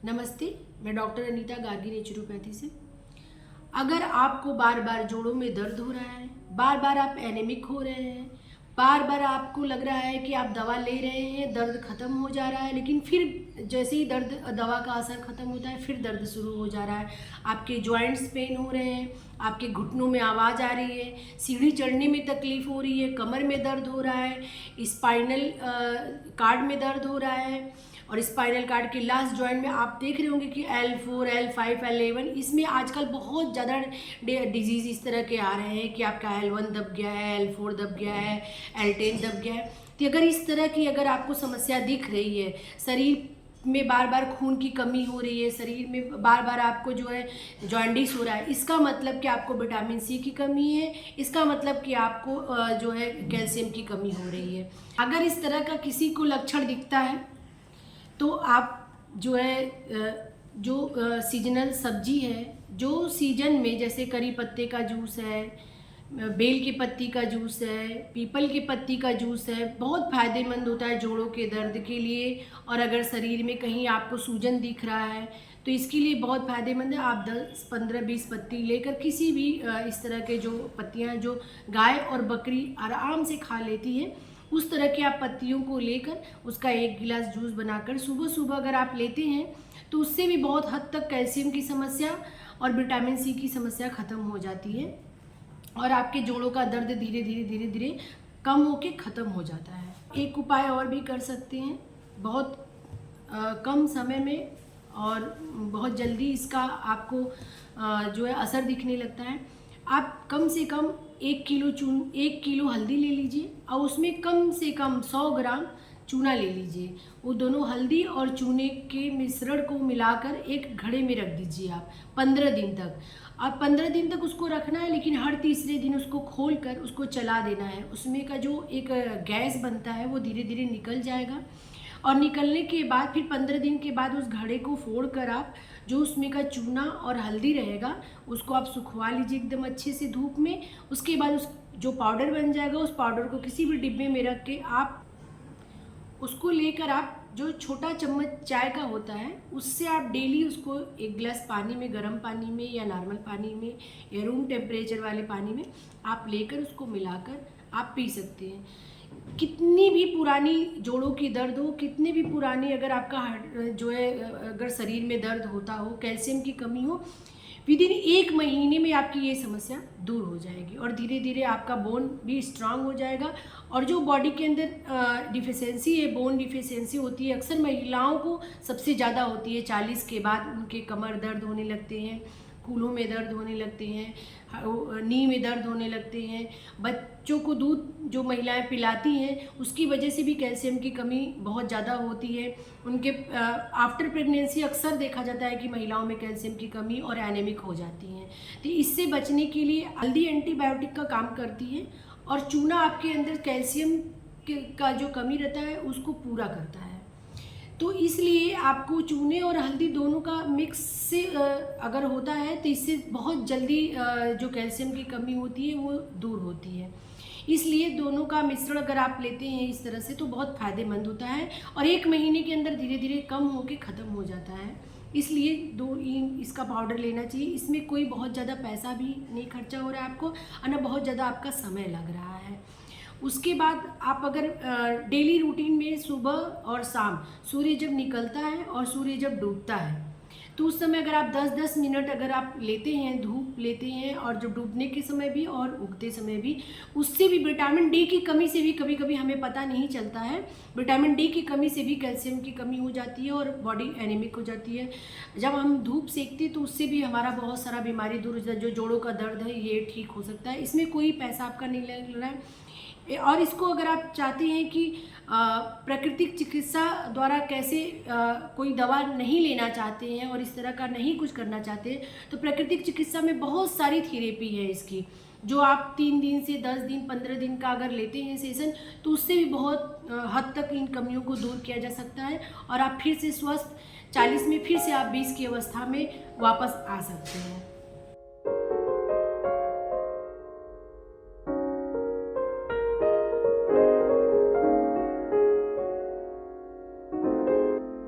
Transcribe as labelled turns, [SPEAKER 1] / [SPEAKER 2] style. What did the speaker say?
[SPEAKER 1] नमस्ते, मैं doctor Anita Gargi naturopathy से। अगर आपको बार बार जोड़ों में दर्द हो रहा है, बार बार आप एनेमिक हो रहे हैं, बार बार आपको लग रहा है कि आप दवा ले रहे हैं, दर्द ख़त्म हो जा रहा है, लेकिन फिर जैसे ही दवा का असर ख़त्म होता है फिर दर्द शुरू हो जा रहा है, आपके जॉइंट्स पेन हो रहे हैं, आपके घुटनों में आवाज़ आ रही है, सीढ़ी चढ़ने में तकलीफ़ हो रही है, कमर में दर्द हो रहा है, स्पाइनल कार्ड में दर्द हो रहा है, और स्पाइनल कार्ड के लास्ट जॉइंट में आप देख रहे होंगे कि L4, L5, L11 इसमें आजकल बहुत ज़्यादा डिजीज़ इस तरह के आ रहे हैं कि आपका L1 दब गया है, L4 दब गया है, L10 दब गया है। तो अगर इस तरह की अगर आपको समस्या दिख रही है, शरीर में बार बार खून की कमी हो रही है, शरीर में बार बार आपको जो है जॉन्डिस हो रहा है, इसका मतलब कि आपको विटामिन सी की कमी है, इसका मतलब कि आपको जो है कैल्शियम की कमी हो रही है। अगर इस तरह का किसी को लक्षण दिखता है तो आप जो है सीजनल सब्जी है, जो सीजन में, जैसे करी पत्ते का जूस है, बेल की पत्ती का जूस है, पीपल की पत्ती का जूस है, बहुत फ़ायदेमंद होता है जोड़ों के दर्द के लिए। और अगर शरीर में कहीं आपको सूजन दिख रहा है तो इसके लिए बहुत फ़ायदेमंद है। आप 10, 15, 20 पत्ती लेकर किसी भी इस तरह के जो पत्तियाँ हैं जो गाय और बकरी आराम से खा लेती है, उस तरह की आप पत्तियों को लेकर उसका 1 गिलास जूस बनाकर सुबह सुबह अगर आप लेते हैं तो उससे भी बहुत हद तक कैल्शियम की समस्या और विटामिन सी की समस्या ख़त्म हो जाती है और आपके जोड़ों का दर्द धीरे धीरे धीरे धीरे कम होके ख़त्म हो जाता है। एक उपाय और भी कर सकते हैं, बहुत कम समय में और बहुत जल्दी इसका आपको जो है असर दिखने लगता है। आप कम से कम 1 किलो हल्दी ले लीजिए और उसमें कम से कम 100 ग्राम चूना ले लीजिए। वो दोनों हल्दी और चूने के मिश्रण को मिलाकर एक घड़े में रख दीजिए आप 15 दिन तक। अब 15 दिन तक उसको रखना है, लेकिन हर तीसरे दिन उसको खोल कर उसको चला देना है। उसमें का जो एक गैस बनता है वो धीरे धीरे निकल जाएगा और निकलने के बाद फिर 15 दिन के बाद उस घड़े को फोड़ कर आप जो उसमें का चूना और हल्दी रहेगा उसको आप सुखवा लीजिए एकदम अच्छे से धूप में। उसके बाद उस जो पाउडर बन जाएगा उस पाउडर को किसी भी डिब्बे में रख के आप उसको लेकर आप जो छोटा चम्मच चाय का होता है उससे आप डेली उसको 1 गिलास पानी में, गर्म पानी में या नॉर्मल पानी में या रूम टेम्परेचर वाले पानी में आप लेकर उसको मिलाकर आप पी सकते हैं। कितनी भी पुरानी जोड़ों की दर्द हो, कितने भी पुरानी अगर आपका जो है अगर शरीर में दर्द होता हो, कैल्शियम की कमी हो, विदिन 1 महीने में आपकी ये समस्या दूर हो जाएगी और धीरे धीरे आपका बोन भी स्ट्रांग हो जाएगा। और जो बॉडी के अंदर डिफिशेंसी है, बोन डिफिशेंसी होती है, अक्सर महिलाओं को सबसे ज़्यादा होती है। 40 के बाद उनके कमर दर्द होने लगते हैं, कूल्हों में दर्द होने लगते हैं, नी में दर्द होने लगते हैं। बच्चों को दूध जो महिलाएं पिलाती हैं उसकी वजह से भी कैल्शियम की कमी बहुत ज़्यादा होती है। उनके आफ्टर प्रेगनेंसी अक्सर देखा जाता है कि महिलाओं में कैल्शियम की कमी और एनीमिक हो जाती हैं। तो इससे बचने के लिए हल्दी एंटीबायोटिक का काम करती है और चूना आपके अंदर कैल्शियम का जो कमी रहता है उसको पूरा करता है। तो इसलिए आपको चूने और हल्दी दोनों का मिक्स से अगर होता है तो इससे बहुत जल्दी जो कैल्शियम की कमी होती है वो दूर होती है। इसलिए दोनों का मिश्रण अगर आप लेते हैं इस तरह से तो बहुत फ़ायदेमंद होता है और 1 महीने के अंदर धीरे धीरे कम होकर ख़त्म हो जाता है। इसलिए इसका पाउडर लेना चाहिए। इसमें कोई बहुत ज़्यादा पैसा भी नहीं खर्चा हो रहा है आपको और ना बहुत ज़्यादा आपका समय लग रहा है। उसके बाद आप अगर डेली रूटीन में सुबह और शाम सूर्य जब निकलता है और सूर्य जब डूबता है तो उस समय अगर आप 10-10 मिनट अगर आप लेते हैं, धूप लेते हैं, और जब डूबने के समय भी और उगते समय भी, उससे भी विटामिन डी की कमी से भी कभी कभी हमें पता नहीं चलता है, विटामिन डी की कमी से भी कैल्शियम की कमी हो जाती है और बॉडी एनीमिक हो जाती है। जब हम धूप सेकते हैं तो उससे भी हमारा बहुत सारा बीमारी दूर हो जाता है। जो जोड़ों का दर्द है ये ठीक हो सकता है। इसमें कोई पैसा आपका नहीं लग रहा है। और इसको अगर आप चाहते हैं कि प्राकृतिक चिकित्सा द्वारा कैसे कोई दवा नहीं लेना चाहते हैं और इस तरह का नहीं कुछ करना चाहते हैं तो प्राकृतिक चिकित्सा में बहुत सारी थेरेपी है इसकी, जो आप 3 दिन से 10 दिन 15 दिन का अगर लेते हैं सेशन तो उससे भी बहुत हद तक इन कमियों को दूर किया जा सकता है और आप फिर से स्वस्थ 40 में फिर से आप 20 की अवस्था में वापस आ सकते हैं।